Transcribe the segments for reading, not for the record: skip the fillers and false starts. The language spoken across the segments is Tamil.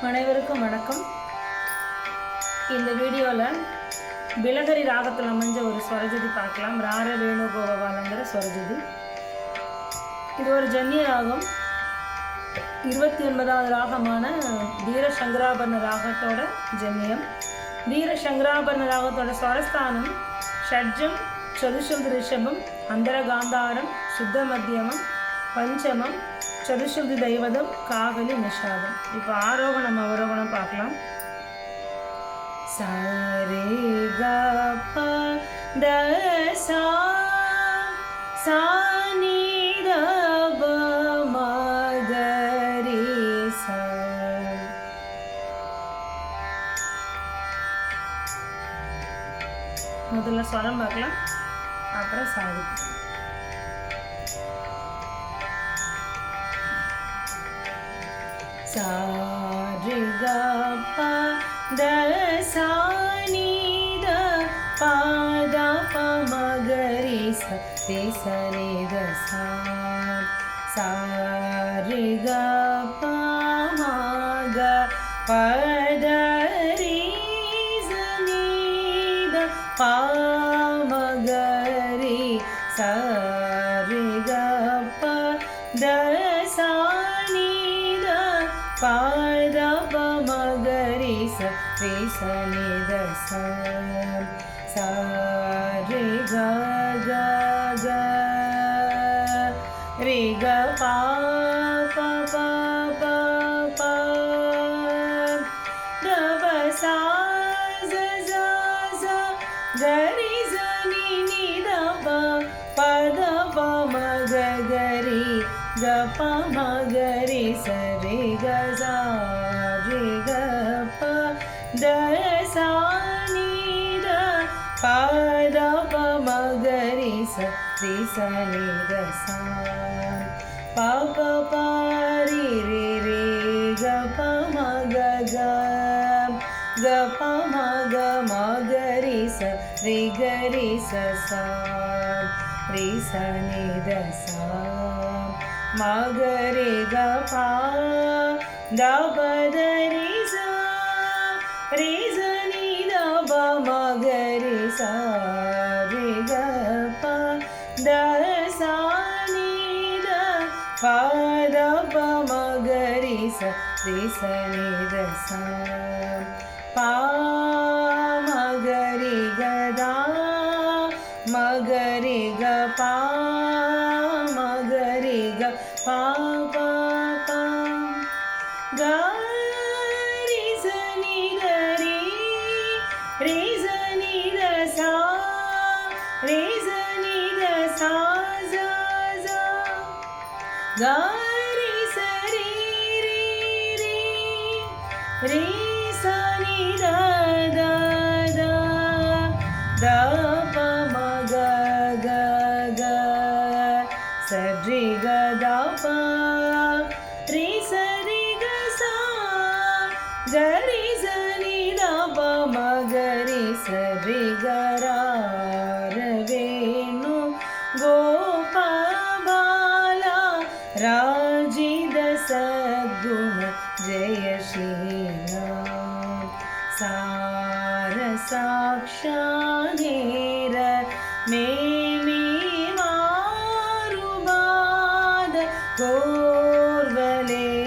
அனைவருக்கும் வணக்கம். இந்த வீடியோவில் பிலஹரி ராகத்தில் அமைஞ்ச ஒரு ஸ்வரஜதி பார்க்கலாம். ரார வேணு கோபாலங்கிற ஸ்வரஜதி. இது ஒரு ஜன்னிய ராகம். 29வது ராகமான தீரசங்கராபரண ராகத்தோட ஜன்னியம். தீரசங்கராபரண ராகத்தோட ஸ்வரஸ்தானம் ஷட்ஜம், சதுசுருதி ரிஷபம், அந்தர காந்தாரம், சுத்த மத்தியமம், பஞ்சமம், சதுசுருதி தைவதம், காவலி, நிஷாதம். இப்போ ஆரோகணம் அவரோகணம் பார்க்கலாம். சாரே க ப த சா சா நீ த ப ம க ரீ சா. முதல்ல ஸ்வரம் பார்க்கலாம், அப்புறம் சாதி. सा रे ग प द सा नी द प द प म ग रे स रे स रे द सा. सा रे ग प म ग प द रे स नी द प म ग रे स रे ग प द सा पाद प म ग रे स रे स नि द सा. सा रे ग ग ग रे ग प प प प प द प सा ज ज ज ग रे स नि नि द प प द प म ग ग रे ग प म ग रे स रे ग सा रे ग प द सा नि द प द प म ग रे स रे स नि द सा. प प प रे रे रे ग प म ग ग ग प म ग म ग रे स रे ग रे स सा रे स नि द सा. म ग रे ग प द प द रे स रे स नि द प म ग रे स रे ग प द सा नि द प द प म ग रे स रे स नि द सा. प म ग रे ग द म ग रे ग प म ग रे ग प प प ग रे स नि द रे रे स नि द सा रे स नि द सा ज ज ग रे स रे रे रे रे स नि द द द द प म ग ग ग स रे ग द प रे स रे ग सा ग रे स नि द प म ग रे स रे ग रा र वेणु गोपाला राजिद सद्गुण जयशीला. सार साक्षानेर मे मे मारुबाद गोर्वलेर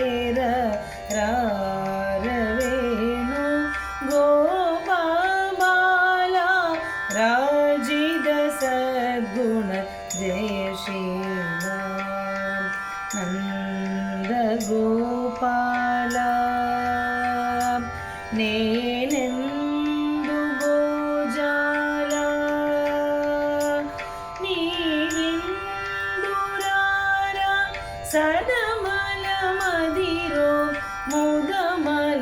रार वेणु गोपाला राजिद सद्गुण जयशीला. नंद गोपाला नेनेंदु गोजाला नीविंदुरारा सदमल मदिरो मुदमलरगना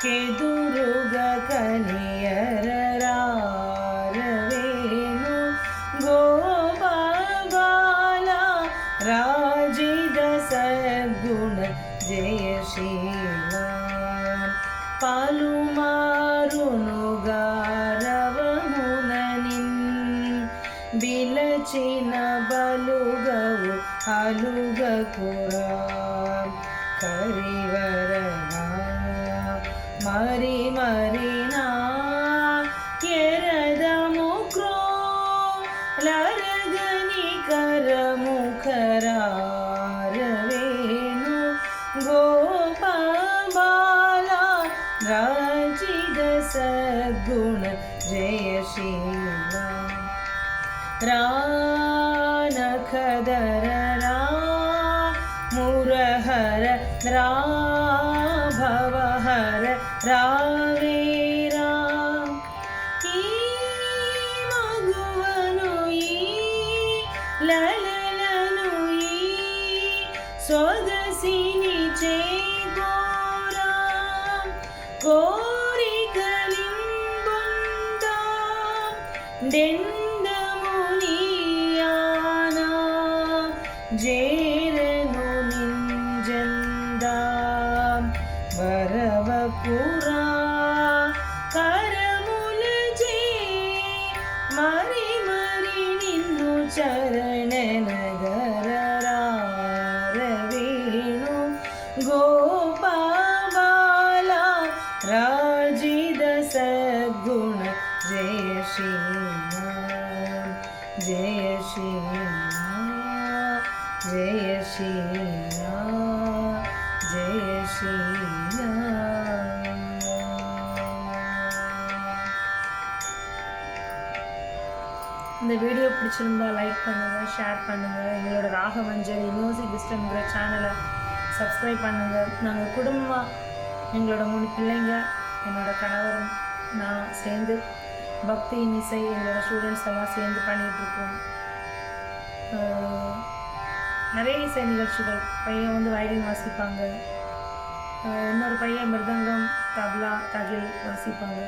केदुरुग कनियर रार वेणु गोपाला राजिद सद्गुण जयशीला. पालुमारुनु गारवमुननिन् बिलचिन बलुगवु अलुगपुरा கரிவரனா மரி மரினா எரதமுக்ரோ லரகனி கரமுகராரவேணு கோபாலா ராஜித சத்குண ஜெய ஷீலா ராநகதரா முரஹர ராபவஹர ராவேரா ಈ ಮಗುವನು ಈ ಲಲನನು ಈ ಸೊಗಸಿನಿ ಚೇಗೋರ ಕೋರಿಕಲಿಂಬುಂದ ದೆಂದ ಮುನಿಯಾನ ಜೇರನು ನಿಂಜಂದ ವರವಪುರ ಕರಮುಲ ಜೇ ಮರಿ ಮರಿ ನಿನ್ನು ಚರಣನಗರವೇಣು ಗೋಪಾಲ ರಾಜಿದ ಸದ್ಗುಣ ಜಯ ಶ್ರೀರಾಮ್ ಜಯ ಶ್ರೀರಾಮ್ ಜಯ ಶ್ರೀರಾಮ್ ಜಯ ಶ್ರೀರಾಮ್. இந்த வீடியோ பிடிச்சிருந்தா லைக் பண்ணுங்கள், ஷேர் பண்ணுங்கள். எங்களோட ராகமஞ்சரி மியூசிக் விஸ்டம்ங்கிற சேனலை சப்ஸ்கிரைப் பண்ணுங்கள். நாங்கள் குடும்பமாக எங்களோட 3 பிள்ளைங்க, என்னோட கணவரும் நான் சேர்ந்து பக்தி இசை எங்களோட ஸ்டூடெண்ட்ஸ் எல்லாம் சேர்ந்து பண்ணிகிட்ருக்கோம். நிறைய இசை நிகழ்ச்சிகள். பையன் வந்து வயலின் வாசிப்பாங்க, இன்னொரு பையன் மிருதங்கம், தப்லா, தகில் வாசிப்பாங்க,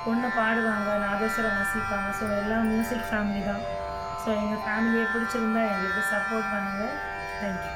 பொண்ணு பாடுவாங்க, நாதஸ்வரம் வாசிப்பாங்க. ஸோ எல்லாம் மியூசிக் ஃபேமிலி தான். ஸோ எங்கள் ஃபேமிலியை பிடிச்சிருந்தா எங்களுக்கு சப்போர்ட் பண்ணுங்கள். தேங்க்யூ.